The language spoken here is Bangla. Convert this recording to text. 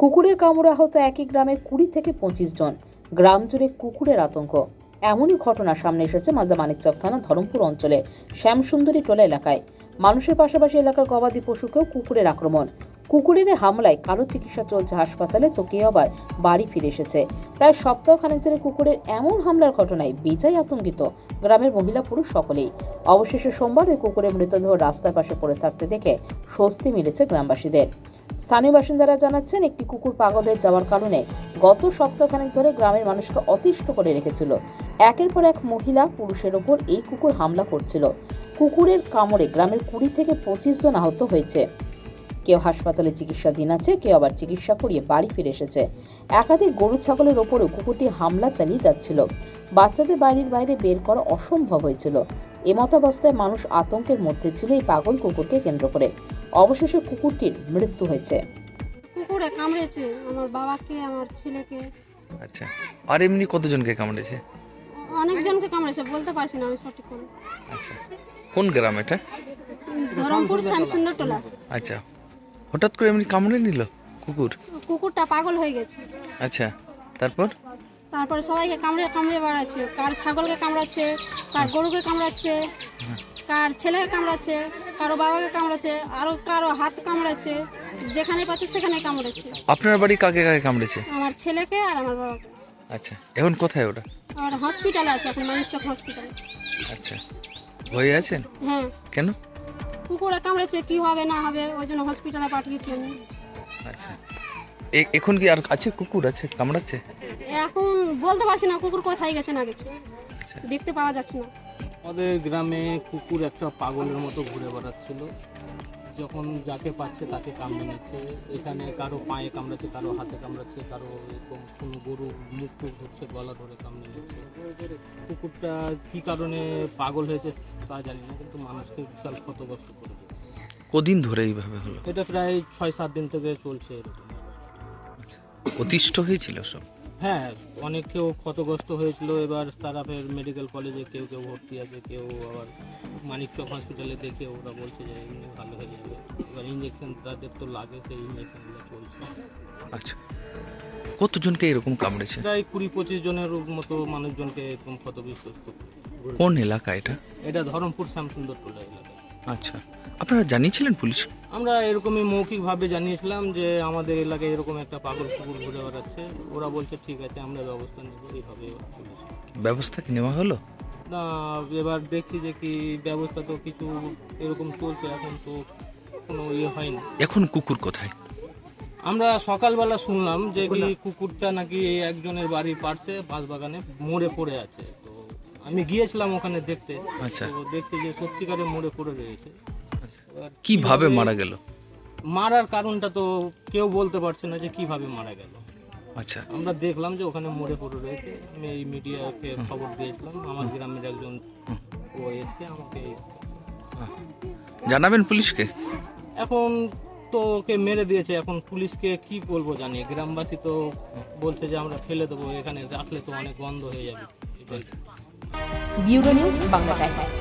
কুকুরের কামড়ে আহত একই গ্রামের 20 থেকে 25 জন। গ্রাম জুড়ে কুকুরের আতঙ্ক। এমনই ঘটনা সামনে এসেছে মালদা মানিকচক থানা ধরমপুর অঞ্চলে শ্যামসুন্দরী টোলা এলাকায়। মানুষের পাশাপাশি এলাকার গবাদি পশুকেও কুকুরের আক্রমণ। কুকুরের হামলায় কারো চিকিৎসা চলছে হাসপাতালে, তো কেউ আবার বাড়ি ফিরে এসেছে। প্রায় সপ্তাহখানেক ধরে কুকুরের এমন হামলার ঘটনায় বেজায় আতঙ্কিত গ্রামের মহিলা পুরুষ সকলেই। অবশেষে সোমবার ওই কুকুরের মৃতদেহ রাস্তার পাশে পড়ে থাকতে দেখে স্বস্তি মিলেছে গ্রামবাসীদের। স্থানীয় বাসিন্দারা জানাচ্ছেন, একটি কুকুর পাগল হয়ে যাওয়ার কারণে গত সপ্তাহখানেক ধরে গ্রামের মানুষকে অতিষ্ঠ করে রেখেছিল। একের পর এক মহিলা পুরুষের ওপর এই কুকুর হামলা করছিল। কুকুরের কামড়ে গ্রামের 20 থেকে 25 জন আহত হয়েছে। কেউ হাসপাতালে চিকিৎসাধীন আছে, কেউ আবার চিকিৎসা করিয়ে বাড়ি ফিরে এসেছে। একাধিক গরু ছাগলের ওপরেও কুকুরটি হামলা চালিয়ে যাচ্ছিল। বাচ্চাদের বাড়ির বাইরে বের করা অসম্ভব হয়েছিল। এমতাবস্থায় মানুষ আতঙ্কের মধ্যে ছিল এই পাগল কুকুরকে কেন্দ্র করে। অবশেষে কুকুরটির মৃত্যু হয়েছে। কুকুরে কামড়েছে আমার বাবাকে, আমার ছেলেকে। আচ্ছা, আর এমনি কতজনকে কামড়েছে? অনেকজনকে কামড়েছে, বলতে পারছি না আমি সঠিক করে। আচ্ছা, কোন গ্রাম এটা? ধরমপুর শ্যামসুন্দর টোলা। আচ্ছা, হঠাৎ করে এমনি কামড়ে নিল কুকুর? কুকুরটা পাগল হয়ে গেছে। আচ্ছা, তারপরে সবাইকে কামড়ে কামড়ে বাড়াচ্ছে। কার ছাগলকে কামড়াচ্ছে, কার গরুকে কামড়াচ্ছে, কার ছেলেকে কামড়াচ্ছে, কারো বাবাকে কামড়াচ্ছে, আরো কারো হাত কামড়াচ্ছে। যেখানে পাচ্ছে সেখানে কামড়াচ্ছে। আপনার বাড়ি কাকে কাকে কামড়েছে? আমার ছেলেকে আর আমার বাবাকে। আচ্ছা, এখন কোথায় ওরা? আর হসপিটালে আছে এখন, মানিকচক হসপিটালে। আচ্ছা, ভয়ে আছেন? হ্যাঁ। কেন? কুকুরে কামড়েছে, কি হবে না হবে ওই জন্য হসপিটালে পাঠিয়েছি আমি। আচ্ছা, এখন কি আর আছে কুকুর আছে কামড়াচ্ছে? এখন বলতে পারছি না কুকুর কোথায় গেছে না গেছে, আচ্ছা, দেখতে পাওয়া যাচ্ছে না। আমাদের গ্রামে কুকুর একটা পাগলের মতো ঘুরে বেড়াচ্ছিল। যখন যাকে পাচ্ছে তাকে কামড়ে নিচ্ছে। এখানে কারো পায়ে কামড়াচ্ছে, কারো হাতে কামড়াচ্ছে, কারো এরকম কোনো গরু মুখ টুক ধরছে, গলা ধরে কামড়ে নিচ্ছে। কুকুরটা কী কারণে পাগল হয়েছে তা জানি না, কিন্তু মানুষকে বিশাল ক্ষতগ্রস্ত করে দিচ্ছে। কদিন ধরে এইভাবে হলো? এটা প্রায় 6-7 দিন থেকে চলছে এরকম। অতিষ্ঠ হয়েছিল সব? হ্যাঁ, অনেক কেউ ক্ষতগ্রস্ত হয়েছিল। এবার তারা ফের মেডিকেল কলেজে কেউ কেউ ভর্তি আছে, কেউ আবার মানিকচক হসপিটালে দেখে ওরা বলছে যে এমনি ভালো হয়ে যাবে। এবার ইঞ্জেকশন তাদের তো লাগে, সেই ইঞ্জেকশনগুলো চলছে। আচ্ছা, কতজনকে এরকম কামড়েছে? প্রায় 20-25 জনের মতো মানুষজনকে এরকম ক্ষতবিক্ষস্ত। কোন এলাকা এটা? এটা ধরমপুর শ্যামসুন্দর টোলা এলাকা। আচ্ছা, আপনারা জানিয়েছিলেন পুলিশ? আমরা এরকমই মৌখিকভাবে জানিয়েছিলাম যে আমাদের এলাকায় এরকম একটা পাগল কুকুর ঘুরে বেড়াচ্ছে। ওরা বলছে ঠিক আছে, আমরা ব্যবস্থা নেব। এইভাবে চলেছে। ব্যবস্থা কি নেওয়া হলো? না, এবার দেখছি যে কি ব্যবস্থা তো কিছু এরকম চলছে, এখন তো কোনো হয়নি। এখন কুকুর কোথায়? আমরা সকালবেলা শুনলাম যে কি কুকুরটা নাকি একজনের বাড়ির পাশে বাঁশবাগানে মরে পড়ে আছে। তো আমি গিয়েছিলাম ওখানে দেখতে। আচ্ছা, তো দেখছি যে সত্যিকারে মরে পড়ে রয়েছে। কিভাবে মারা গেল? মারার কারণটা তো কেউ বলতে পারছে না যে কিভাবে মারা গেল। আচ্ছা, আমরা দেখলাম যে ওখানে মরে পড়ে রয়েছে। আমি এই মিডিয়াকে খবর দিয়েছিলাম, আমার গ্রামের একজন ও এসে আমাকে জানাবেন পুলিশকে? এখন তো ওকে মেরে দিয়েছে, এখন পুলিশকে কি বলবো জানি। গ্রামবাসী তো বলছে যে আমরা ফেলে দেবো, এখানে রাখলে তো অনেক গন্ধ হয়ে যাবে। এটাই। Bureau news, Bangla Times.